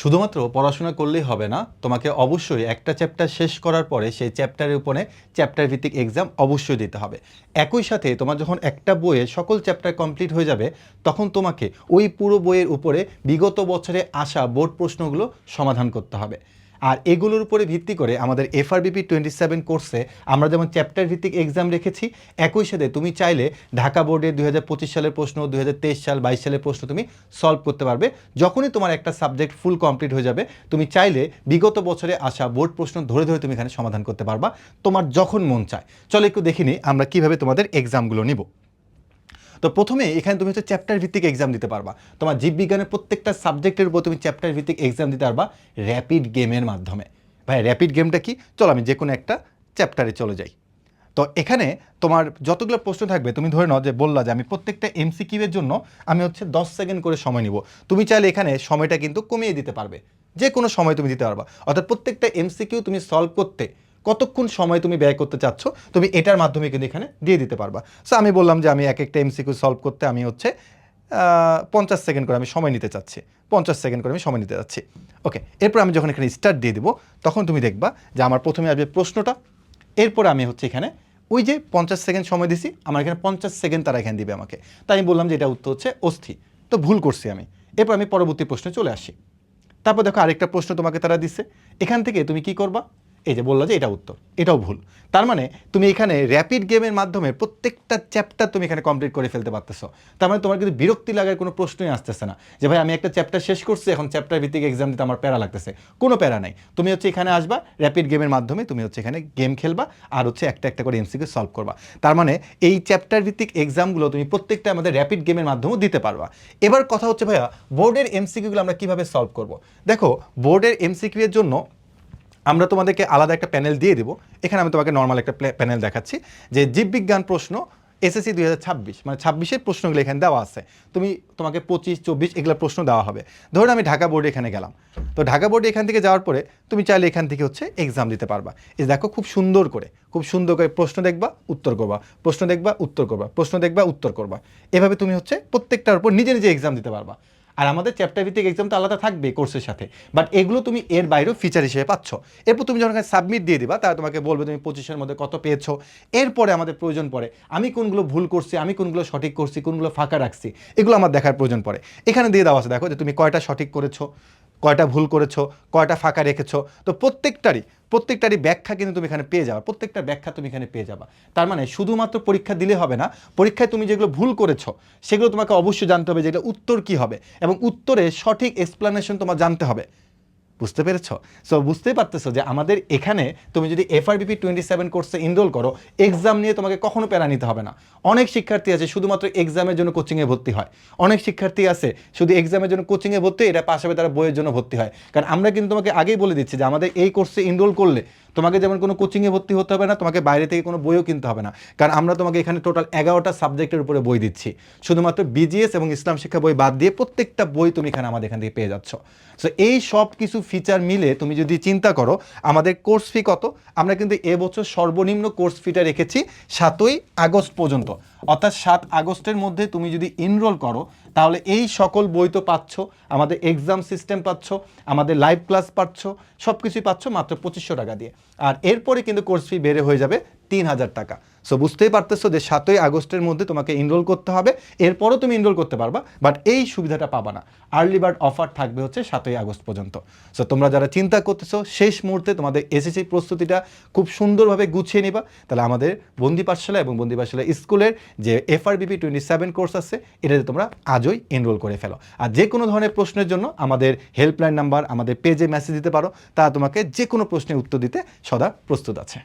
শুধুমাত্র পড়াশোনা করলেই হবে না, তোমাকে অবশ্যই একটা চ্যাপ্টার শেষ করার পরে সেই চ্যাপ্টারের উপরে চ্যাপ্টার ভিত্তিক এক্সাম অবশ্যই দিতে হবে। একই সাথে তোমার যখন একটা বইয়ে সকল চ্যাপ্টার কমপ্লিট হয়ে যাবে, তখন তোমাকে ওই পুরো বইয়ের উপরে বিগত বছরে আসা বোর্ড প্রশ্নগুলো সমাধান করতে হবে। আর এগুলোর উপরে ভিত্তি করে আমাদের FRBP 27 কোর্সে আমরা যেমন চ্যাপ্টার ভিত্তিক এক্সাম রেখেছি, একই সাথে তুমি চাইলে ঢাকা বোর্ডের 2025 সালের প্রশ্ন, 2023 সাল 22 সালের প্রশ্ন তুমি সলভ করতে পারবে। যখনই তোমার একটা সাবজেক্ট ফুল কমপ্লিট হয়ে যাবে, তুমি চাইলে বিগত বছরে আসা বোর্ড প্রশ্ন ধরে ধরে তুমি এখানে সমাধান করতে পারবা তোমার যখন মন চায়। চলো একটু দেখে নিই আমরা কীভাবে তোমাদের এক্সামগুলো নিব। তো প্রথমে এখানে তুমি হচ্ছে চ্যাপ্টার ভিত্তিক এক্সাম দিতে পারবা। তোমার জীববিজ্ঞানের প্রত্যেকটা সাবজেক্টের উপর তুমি চ্যাপ্টার ভিত্তিক এক্সাম দিতে পারবা র্যাপিড গেমের মাধ্যমে। ভাই র্যাপিড গেমটা কি? চলো আমি যে কোনো একটা চ্যাপ্টারে চলে যাই। তো এখানে তোমার যতগুলো প্রশ্ন থাকবে, তুমি ধরে নাও যে বললা যে আমি প্রত্যেকটা MCQ এর জন্য আমি হচ্ছে 10 সেকেন্ড করে সময় নিব। তুমি চাইলে এখানে সময়টা কিন্তু কমিয়ে দিতে পারবে, যে কোনো সময় তুমি দিতে পারবা। অর্থাৎ প্রত্যেকটা MCQ তুমি সলভ করতে কতক্ষণ সময় তুমি ব্যয় করতে চাচ্ছ, তুমি এটার মাধ্যমে কিন্তু এখানে দিয়ে দিতে পারবা। সো আমি বললাম যে আমি এক একটা MCQ সলভ করতে আমি হচ্ছে 50 সেকেন্ড করে আমি সময় নিতে চাচ্ছি, 50 সেকেন্ড করে আমি সময় নিতে চাচ্ছি। ওকে, এরপর আমি যখন এখানে স্টার্ট দিয়ে দেবো, তখন তুমি দেখবা যে আমার প্রথমে আসবে প্রশ্নটা। এরপর আমি হচ্ছে এখানে ওই যে 50 সেকেন্ড সময় দিছি, আমার এখানে 50 সেকেন্ড তারা এখানে দিবে আমাকে। তাই আমি বললাম যে এটা উত্তর হচ্ছে অস্থি। তো ভুল করছি আমি। এরপর আমি পরবর্তী প্রশ্নে চলে আসি। তারপর দেখো আরেকটা প্রশ্ন তোমাকে তারা দিচ্ছে। এখান থেকে তুমি কি করবা? এই যে বললো যে এটা উত্তর, এটাও ভুল। তার মানে তুমি এখানে র্যাপিড গেমের মাধ্যমে প্রত্যেকটা চ্যাপ্টার তুমি এখানে কমপ্লিট করে ফেলতে পারতেছো। তার মানে তোমার কিন্তু বিরক্তি লাগার কোনো প্রশ্নই আসতেছে না যে ভাই আমি একটা চ্যাপ্টার শেষ করছি, এখন চ্যাপ্টার ভিত্তিক এক্সাম দিতে আমার প্যারা লাগতেছে। কোনো প্যারা নাই। তুমি হচ্ছে এখানে আসবা, র্যাপিড গেমের মাধ্যমে তুমি হচ্ছে এখানে গেম খেলবা আর হচ্ছে একটা একটা করে MCQ সলভ করবা। তার মানে এই চ্যাপ্টার ভিত্তিক এক্সামগুলো তুমি প্রত্যেকটা আমাদের র্যাপিড গেমের মাধ্যমেও দিতে পারবা। এবার কথা হচ্ছে ভাইয়া বোর্ডের MCQগুলো আমরা কীভাবে সলভ করব। দেখো বোর্ডের MCQ এর জন্য আমরা তোমাদেরকে আলাদা একটা প্যানেল দিয়ে দেবো। এখানে আমি তোমাকে নর্মাল একটা প্যানেল দেখাচ্ছি যে জীববিজ্ঞান প্রশ্ন SSC 2026, মানে 26-এর প্রশ্নগুলো এখানে দেওয়া আছে। তোমাকে 25, 24 এগুলো প্রশ্ন দেওয়া হবে। ধরুন আমি ঢাকা বোর্ডে এখানে গেলাম। তো ঢাকা বোর্ডে এখান থেকে যাওয়ার পরে তুমি চাইলে এখান থেকে হচ্ছে এক্সাম দিতে পারবা। এই দেখো খুব সুন্দর করে প্রশ্ন দেখবা, উত্তর করবা, প্রশ্ন দেখবা, উত্তর করবা, প্রশ্ন দেখবা, উত্তর করবা। এভাবে তুমি হচ্ছে প্রত্যেকটার উপর নিজে নিজে এক্সাম দিতে পারবা। আর আমাদের চ্যাপ্টার ভিত্তিক এক্সাম তো আলাদা থাকবে কোর্সের সাথে, বাট এগুলো তুমি এর বাইরেও ফিচার হিসেবে পাচ্ছ। এরপর তুমি যখন সাবমিট দিয়ে দিবা, তারা তোমাকে বলবে তুমি 25-এর মধ্যে কত পেয়েছো। এরপরে আমাদের প্রয়োজন পড়ে আমি কোনগুলো ভুল করছি, আমি কোনগুলো সঠিক করছি, কোনগুলো ফাঁকা রাখছি, এগুলো আমার দেখার প্রয়োজন পড়ে। এখানে দিয়ে দেওয়া আছে, দেখো যে তুমি কয়টা সঠিক করেছো, কয়টা ভুল করেছো, কয়টা ফাঁকা রেখেছো। তো প্রত্যেকটারই ব্যাখ্যা কিন্তু তুমি এখানে পেয়ে যাবে, প্রত্যেকটা ব্যাখ্যা তুমি এখানে পেয়ে যাবা। তার মানে শুধুমাত্র পরীক্ষা দিলে হবে না, পরীক্ষায় তুমি যেগুলো ভুল করেছো সেগুলো তোমাকে অবশ্যই জানতে হবে যে এটা উত্তর কী হবে, এবং উত্তরের সঠিক এক্সপ্লানেশন তোমার জানতে হবে। বুঝতে পেরেছ? সো বুঝতেই পারতেছো যে আমাদের এখানে তুমি যদি FRBP 27 কোর্সে এনরোল করো, এক্সাম নিয়ে তোমাকে কখনো প্যারা নিতে হবে না। অনেক শিক্ষার্থী আছে শুধুমাত্র এক্সামের জন্য কোচিংয়ে ভর্তি হয়, অনেক শিক্ষার্থী আছে শুধু এক্সামের জন্য কোচিংয়ে ভর্তি, এটা পাশাপাশি তারা বইয়ের জন্য ভর্তি হয়। কারণ আমরা কিন্তু তোমাকে আগেই বলে দিচ্ছি যে আমাদের এই কোর্সে এনরোল করলে তোমাকে যেমন কোনো কোচিংয়ে ভর্তি হতে হবে না, তোমাকে বাইরে থেকে কোনো বইও কিনতে হবে না। কারণ আমরা তোমাকে এখানে টোটাল 11টা সাবজেক্টের উপরে বই দিচ্ছি। শুধুমাত্র BGS এবং ইসলাম শিক্ষা বই বাদ দিয়ে প্রত্যেকটা বই তুমি এখানে আমাদের এখান থেকে পেয়ে যাচ্ছ। সো এই সব কিছু ফিচার মিলে তুমি যদি চিন্তা করো আমাদের কোর্স ফি কত, আমরা কিন্তু এবছর সর্বনিম্ন কোর্স ফিটা রেখেছি 7ই আগস্ট পর্যন্ত। অর্থাৎ 7 আগস্টের মধ্যে তুমি যদি এনরোল করো, তাহলে এই সকল বই তো পাচ্ছ, আমাদের এক্সাম সিস্টেম পাচ্ছ, আমাদের লাইভ ক্লাস পাচ্ছ, সব কিছুই পাচ্ছ মাত্র 2500 টাকা দিয়ে। আর এরপরে কিন্তু কোর্স ফি বেড়ে হয়ে যাবে 3000 টাকা। সো বুঝতেই পারতেছো যে 7ই আগস্টের মধ্যে তোমাকে এনরোল করতে হবে। এরপরও তুমি এনরোল করতে পারবা, বাট এই সুবিধাটা পাবা না। আর্লি বার্ড অফার থাকবে হচ্ছে 7ই আগস্ট পর্যন্ত। সো তোমরা যারা চিন্তা করতেছো শেষ মুহূর্তে তোমাদের SSC প্রস্তুতিটা খুব সুন্দরভাবে গুছিয়ে নিবা, তাহলে আমাদের বন্দি পাঠশালা এবং বন্দি পাঠশালা স্কুলের যে FRBP 27 কোর্স আছে, এটাতে তোমরা আজই এনরোল করে ফেলো। আর যে কোনো ধরনের প্রশ্নের জন্য আমাদের হেল্পলাইন নাম্বার, আমাদের পেজে মেসেজ দিতে পারো, তা তোমাকে যে কোনো প্রশ্নের উত্তর দিতে সদা প্রস্তুত আছে।